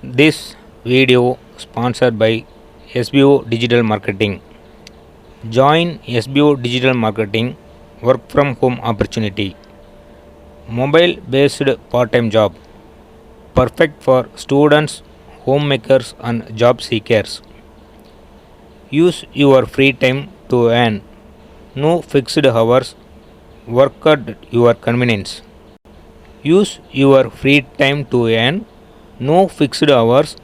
This video sponsored by SBO Digital Marketing. Join SBO Digital Marketing work from home opportunity. Mobile based part-time job. Perfect for students, homemakers and job seekers. Use your free time to earn. No fixed hours. Work at your convenience. Use your free time to earn. No fixed hours.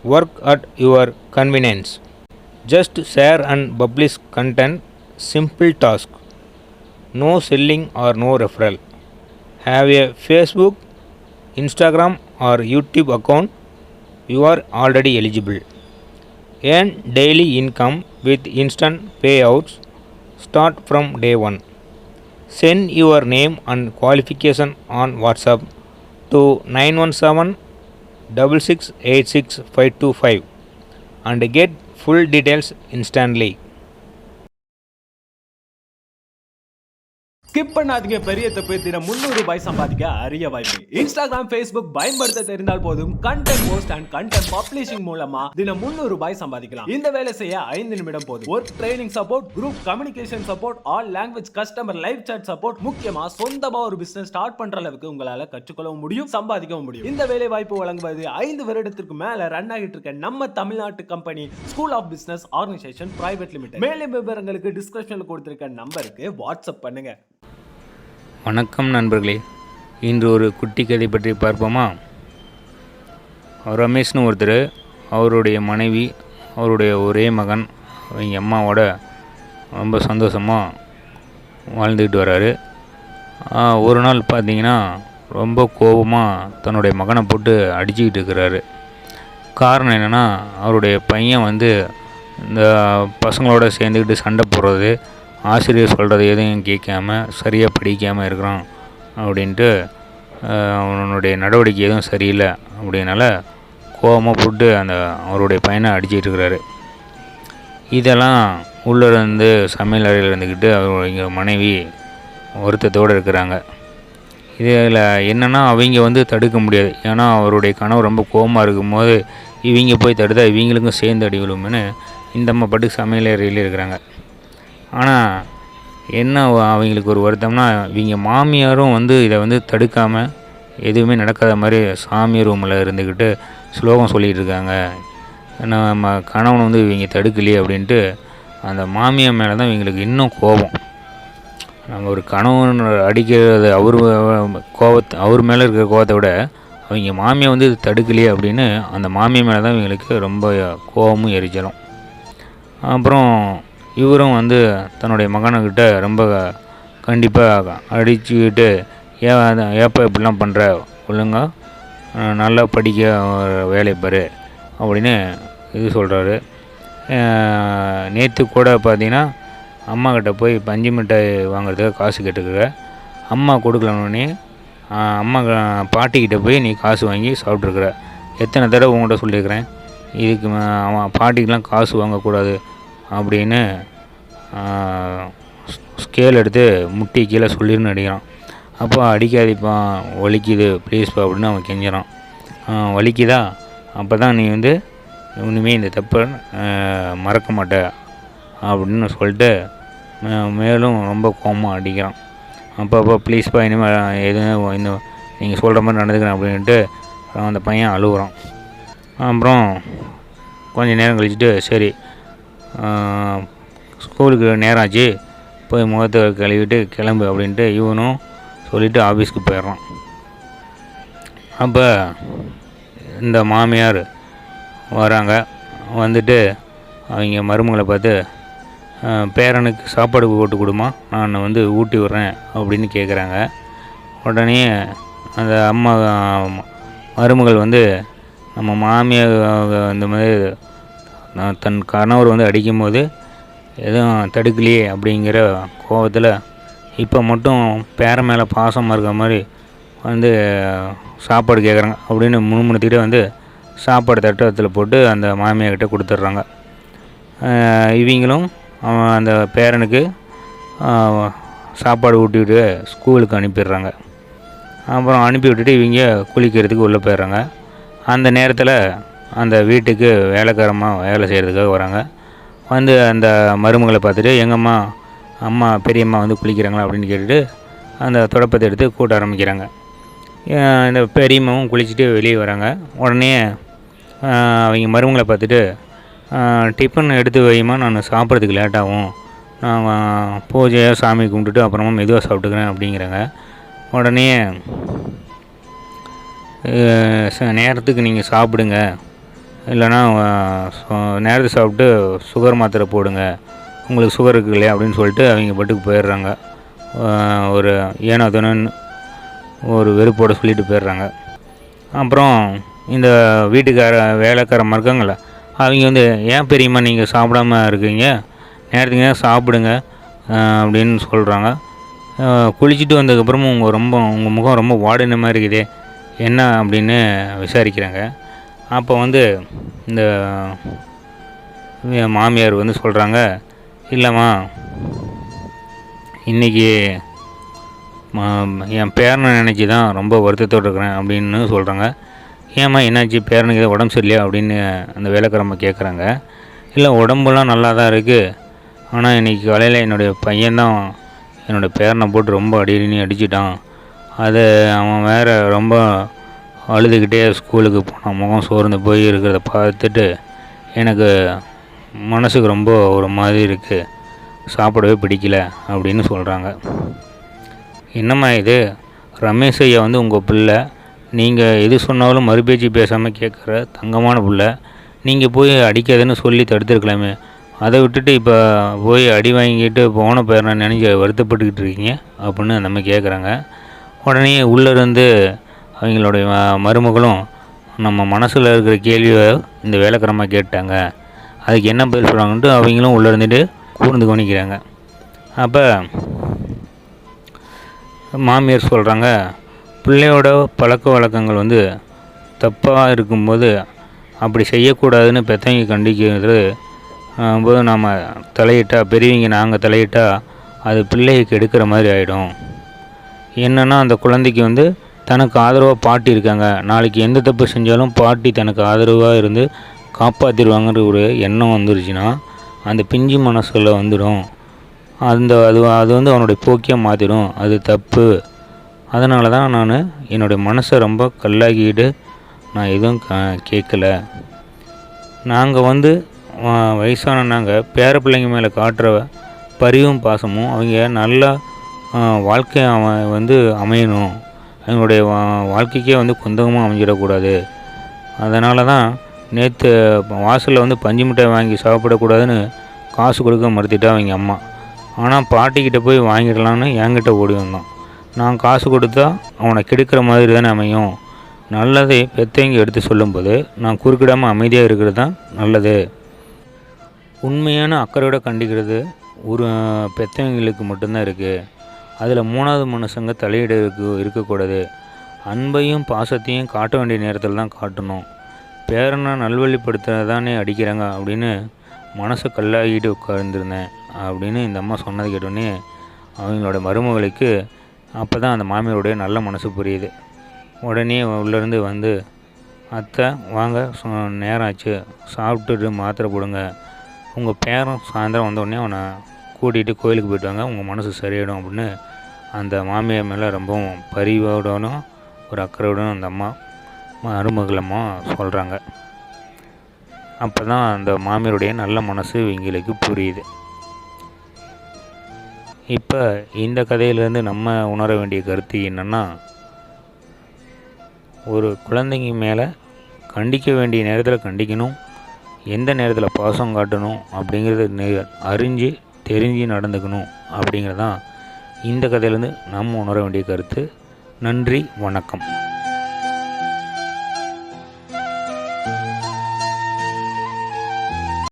Work at your convenience. Just share and publish content. Simple task. No selling or no referral. Have a Facebook, Instagram or YouTube account. You are already eligible. Earn daily income with instant payouts. Start from day 1. Send your name and qualification on WhatsApp to 917 6686525 and get full details instantly. Skip பண்ணாதீங்க. பெரிய தப்பு. தினம் ₹300 சம்பாதிக்க அரிய வாய்ப்பு. Instagram, Facebook பயன்படுத்த தெரிந்தால் போதும். Content post and content publishing மூலமா தினம் ₹300 சம்பாதிக்கலாம். இந்த வேலை செய்ய 5 நிமிடம் போதும். Work training support, group communication support, all language customer live chat support, முக்கியமா சொந்தமா ஒரு பிசினஸ் ஸ்டார்ட் பண்ற அளவுக்கு உங்களால கற்றுக்கொள்ளவும் முடியும், சம்பாதிக்கவும் முடியும். இந்த வேலை வாய்ப்பு வழங்குவது 5 வருடத்திற்கு மேல ரன் ஆகிட்டு இருக்க நம்ம தமிழ்நாட்டு company school of business organisation private limited. மேலும் விவரங்களுக்கு டிஸ்கிரிப்ஷன்ல கொடுத்திருக்க நம்பருக்கு வாட்ஸ்அப் பண்ணுங்க. வணக்கம் நண்பர்களே, இன்று ஒரு குட்டி கதை பற்றி பார்ப்போமா? ரமேஷ்னு ஒருத்தர், அவருடைய மனைவி, அவருடைய ஒரே மகன், அவங்க அம்மாவோட ரொம்ப சந்தோஷமாக வாழ்ந்துக்கிட்டு வர்றாரு. ஒரு நாள் பார்த்திங்கன்னா ரொம்ப கோபமாக தன்னுடைய மகனை போட்டு அடிச்சுக்கிட்டு இருக்கிறாரு. காரணம் என்னென்னா, அவருடைய பையன் இந்த பசங்களோட சேர்ந்துக்கிட்டு சண்டை போடுறது, ஆசிரியர் சொல்கிறது எதுவும் கேட்காம சரியாக படிக்காமல் இருக்கிறான் அப்படின்ட்டு அவனுடைய நடவடிக்கை எதுவும் சரியில்லை அப்படின்னால கோபமாக போட்டு அவருடைய பையனை அடிச்சிட்டு இருக்கிறாரு. இதெல்லாம் உள்ளே இருந்து சமையல் அறையில் இருந்துக்கிட்டு அவங்க மனைவி வருத்தத்தோடு இருக்கிறாங்க. இதில் என்னென்னா, அவங்க தடுக்க முடியாது. ஏன்னா அவருடைய கனவு ரொம்ப கோபமாக இருக்கும்போது இவங்க போய் தடுத்தா இவங்களுக்கும் சேர்ந்து அடி விழும்னு இந்த அம்மா பாட்டுக்கு சமையல் அறையில் இருக்கிறாங்க. ஆனால் என்ன அவங்களுக்கு ஒரு வருத்தம்னா, இவங்க மாமியாரும் இதை தடுக்காமல் எதுவுமே நடக்காத மாதிரி சாமி ரூமில் இருந்துக்கிட்டு ஸ்லோகம் சொல்லிகிட்டு இருக்காங்க. நம்ம கணவன் இவங்க தடுக்கலையே அப்படின்ட்டு அந்த மாமியார் மேலே தான் இவங்களுக்கு இன்னும் கோபம். நம்ம ஒரு கணவன் அடிக்கிறது அவர் மேலே இருக்கிற கோபத்தை விட அவங்க மாமியார் இது தடுக்கலையே அப்படின்னு அந்த மாமியார் மேலே தான் இவங்களுக்கு ரொம்ப கோபமும் எரிச்சலும். அப்புறம் இவரும் தன்னுடைய மகனுக்கிட்ட ரொம்ப கண்டிப்பாக அடிச்சுக்கிட்டு, ஏப்பா இப்படிலாம் பண்ணுற, ஒழுங்கா நல்லா படிக்க வேலை பாரு அப்படின்னு இது சொல்கிறாரு. நேற்று கூட பார்த்திங்கன்னா அம்மாக்கிட்ட போய் பஞ்சு மிட்டாய் வாங்குறதுக்கு காசு கேட்டுக்கிற, அம்மா கொடுக்கலன்னே அம்மா பாட்டிக்கிட்ட போய் நீ காசு வாங்கி சாப்பிட்ருக்குற. எத்தனை தடவை உங்கள்கிட்ட சொல்லியிருக்கிறேன், இதுக்கு அவன் பாட்டிக்கெலாம் காசு வாங்கக்கூடாது அப்படின்னு ஸ்கேல் எடுத்து முட்டி கீழே சொல்லிருன்னு அடிக்கிறான். அப்போ அடிக்காதீப்பா, வலிக்குது ப்ளீஸ்ப்பா அப்படின்னு அவன் கெஞ்சிறான். வலிக்குதா? அப்போ தான் நீ இனிமேல் இந்த தப்பை மறக்க மாட்ட அப்படின்னு சொல்லிட்டு மேலும் ரொம்ப கோபமாக அடிக்கிறான். அப்போ ப்ளீஸ்ப்பா, இனிமேல் எதுவும் நீங்கள் சொல்கிற மாதிரி நடந்துக்கிறேன் அப்படின்ட்டு அந்த பையன் அழுகுறான். அப்புறம் கொஞ்சம் நேரம் கழிச்சுட்டு, சரி ஸ்கூலுக்கு நேரம் ஆச்சு, போய் முகத்தை கழுவிட்டு கிளம்பு அப்படின்ட்டு இவனும் சொல்லிவிட்டு ஆஃபீஸ்க்கு போயிடுறான். அப்போ இந்த மாமியார் வராங்க. அவங்க மருமகளை பார்த்து, பேரனுக்கு சாப்பாடு போட்டு கொடுமா, நான் ஊட்டி விட்றேன் அப்படின்னு கேட்குறாங்க. உடனே அந்த அம்மா மருமகள் நம்ம மாமியார் இந்த மாதிரி தன் கணவர் அடிக்கும்போது எதுவும் தடுக்கலையே அப்படிங்கிற கோபத்தில் இப்போ மட்டும் பேர மேலே பாசமாக இருக்கிற மாதிரி சாப்பாடு கேட்குறாங்க அப்படின்னு முணுமுணுத்திட்டே சாப்பாடு தட்டத்தில் போட்டு அந்த மாமியார்கிட்ட கொடுத்துட்றாங்க. இவங்களும் அந்த பேரனுக்கு சாப்பாடு ஊட்டிவிட்டு ஸ்கூலுக்கு அனுப்பிடுறாங்க. அப்புறம் அனுப்பி விட்டுட்டு இவங்க குளிக்கிறதுக்கு உள்ளே போயிடுறாங்க. அந்த நேரத்தில் அந்த வீட்டுக்கு வேலைக்காரமாக வேலை செய்கிறதுக்காக வராங்க. வந்து அந்த மருமகளை பார்த்துட்டு எங்கம்மா அம்மா பெரியம்மா வந்து குளிக்கிறாங்களா அப்படின்னு கேட்டுட்டு அந்த துடைப்பத்தை எடுத்து கூட்ட ஆரம்பிக்கிறாங்க. இந்த பெரியம்மாவும் குளிச்சுட்டு வெளியே வராங்க. உடனே அவங்க மருமகளை பார்த்துட்டு டிஃபன் எடுத்து வைமா, நான் சாப்பிட்றதுக்கு லேட்டாகும், நான் பூஜையாக சாமி கும்பிட்டுட்டு அப்புறமா மெதுவாக சாப்பிட்டுக்கிறேன் அப்படிங்கிறாங்க. உடனே நேரத்துக்கு நீங்கள் சாப்பிடுங்க, இல்லைன்னா நேரத்துக்கு சாப்பிட்டு சுகர் மாத்திரை போடுங்க, உங்களுக்கு சுகர் இருக்குது இல்லையா அப்படின்னு சொல்லிட்டு அவங்க பட்டுக்கு போயிடுறாங்க. ஒரு ஏனோ தானோன்னு ஒரு வெறுப்போடு சொல்லிட்டு போயிடுறாங்க. அப்புறம் இந்த வீட்டுக்கார வேலைக்காரமாக இருக்காங்கள, அவங்க வந்து ஏன் பெரியம்மா நீங்கள் சாப்பிடாம இருக்கீங்க, நேரத்துக்கு சாப்பிடுங்க அப்படின்னு சொல்கிறாங்க. குளிச்சுட்டு வந்ததுக்கப்புறமும் உங்கள் முகம் ரொம்ப வாடின மாதிரி இருக்குதே, என்ன அப்படின்னு விசாரிக்கிறாங்க. அப்போ வந்து இந்த மாமியார் வந்து சொல்கிறாங்க, இல்லைம்மா இன்றைக்கி என் பேரனை நினச்சி தான் ரொம்ப வருத்தத்தோடு இருக்கிறேன் அப்படின்னு சொல்கிறாங்க. ஏம்மா என்னாச்சு, பேரனுக்கு எதாவது உடம்பு சரியில்லையா அப்படின்னு அந்த வேலைக்காரம்மா கேட்குறாங்க. இல்லை உடம்புலாம் நல்லா தான் இருக்குது, ஆனால் இன்றைக்கி காலையில் என்னுடைய பையன்தான் என்னோடய பேரனை போட்டு ரொம்ப அடிச்சிட்டான். அது அவன் வேறு ரொம்ப அழுதுகிட்டே ஸ்கூலுக்கு போனான், முகம் சோர்ந்து போய் இருக்கிறத பார்த்துட்டு எனக்கு மனசுக்கு ரொம்ப ஒரு மாதிரி இருக்குது, சாப்பிடவே பிடிக்கல அப்படின்னு சொல்கிறாங்க. என்னம்மா இது, ரமேஷ் ஐயா வந்து உங்கள் பிள்ளை, நீங்கள் எது சொன்னாலும் மறுபேச்சு பேசாமல் கேட்குற தங்கமான பிள்ளை, நீங்கள் போய் அடிக்காதுன்னு சொல்லி தடுத்துருக்கலாமே, அதை விட்டுட்டு இப்போ போய் அடி வாங்கிட்டு போன பேர் நான் நினைஞ்ச வருத்தப்பட்டுக்கிட்டு இருக்கீங்க அப்படின்னு நம்ம கேட்குறாங்க. உடனே உள்ளேருந்து அவங்களுடைய மருமகளும் நம்ம மனசில் இருக்கிற கேள்வியை இந்த வேலைக்காரமாக கேட்டாங்க, அதுக்கு என்ன பதில் சொல்கிறாங்கன்ட்டு அவங்களும் உள்ளே இருந்துட்டு கூர்ந்து கவனிக்கிறாங்க. அப்போ மாமியார் சொல்கிறாங்க, பிள்ளையோட பழக்க வழக்கங்கள் வந்து தப்பாக இருக்கும்போது அப்படி செய்யக்கூடாதுன்னு பெற்றவங்க கண்டிக்கிறது போது நாம் தலையிட்டால், பெரியவங்க நாங்கள் தலையிட்டால் அது பிள்ளையை கெடுக்கிற மாதிரி ஆகிடும். என்னென்னா அந்த குழந்தைக்கு வந்து தனக்கு ஆதரவாக பாட்டி இருக்காங்க, நாளைக்கு எந்த தப்பு செஞ்சாலும் பாட்டி தனக்கு ஆதரவாக இருந்து காப்பாற்றிடுவாங்கிற ஒரு எண்ணம் வந்துருச்சுன்னா அந்த பிஞ்சு மனசில் வந்துடும். அது வந்து அவனுடைய போக்கியாக மாற்றிடும், அது தப்பு. அதனால தான் நான் என்னுடைய மனசை ரொம்ப கல்லாக்கிக்கிட்டு நான் எதுவும் கேட்கல. நாங்கள் வந்து வயசான நாங்கள் பேர பிள்ளைங்க மேலே காட்டுற பரிவும் பாசமும் அவங்க நல்லா வாழ்க்கை வந்து அமையணும், அவங்களுடைய வாழ்க்கைக்கே வந்து குந்தகமாக அமைஞ்சிடக்கூடாது. அதனால தான் நேற்று வாசலில் வந்து பஞ்சு மிட்டாய் வாங்கி சாப்பிடக்கூடாதுன்னு காசு கொடுக்க மறுத்துட்டா அவங்க அம்மா. ஆனால் பாட்டிக்கிட்ட போய் வாங்கிடலான்னு என்கிட்ட ஓடி வந்தான். நான் காசு கொடுத்தா அவனை கெடுக்கிற மாதிரி தானே அமையும். நல்லதை பெற்றவங்க எடுத்து சொல்லும்போது நான் குறுக்கிடாமல் அமைதியாக இருக்கிறது தான் நல்லது. உண்மையான அக்கறையோட கண்டிக்கிறது ஒரு பெற்றவங்களுக்கு மட்டும்தான் இருக்குது. அதில் மூணாவது மனுஷங்க தலையிட இருக்கக்கூடாது. அன்பையும் பாசத்தையும் காட்ட வேண்டிய நேரத்தில் தான் காட்டணும். பேரனை நல்வழிப்படுத்த தானே அடிக்கிறாங்க அப்படின்னு மனசை கல்லாகிட்டு உட்கார்ந்துருந்தேன் அப்படின்னு இந்த அம்மா சொன்னது கேட்டோடனே அவங்களோட மருமகளுக்கு அப்போ தான் அந்த மாமியாருடைய நல்ல மனசு புரியுது. உடனே உள்ளேருந்து வந்து, அத்தை வாங்க, நேரம் ஆச்சு, சாப்பிட்டுட்டு மாத்திரை போடுங்க, உங்கள் பேரன் சாயந்தரம் வந்தோடனே அவனை கூட்டிகிட்டு கோயிலுக்கு போய்ட்டு வாங்க, உங்கள் மனசு சரியாயிடும் அப்படின்னு அந்த மாமியார் மேலே ரொம்பவும் பரிவோடனும் ஒரு அக்கறையோடனும் அந்த அம்மா மருமகளம்மா சொல்கிறாங்க. அப்போ தான் அந்த மாமியாருடைய நல்ல மனசு இவங்களுக்கு புரியுது. இப்போ இந்த கதையிலேருந்து நம்ம உணர வேண்டிய கருத்து என்னென்னா, ஒரு குழந்தைங்க மேலே கண்டிக்க வேண்டிய நேரத்தில் கண்டிக்கணும், எந்த நேரத்தில் பாசம் காட்டணும் அப்படிங்கிறத அறிஞ்சு தெரிஞ்சு நடந்துக்கணும் அப்படிங்கிறதான் இந்த கதையிலேருந்து நம்ம உணர வேண்டிய கருத்து. நன்றி, வணக்கம்.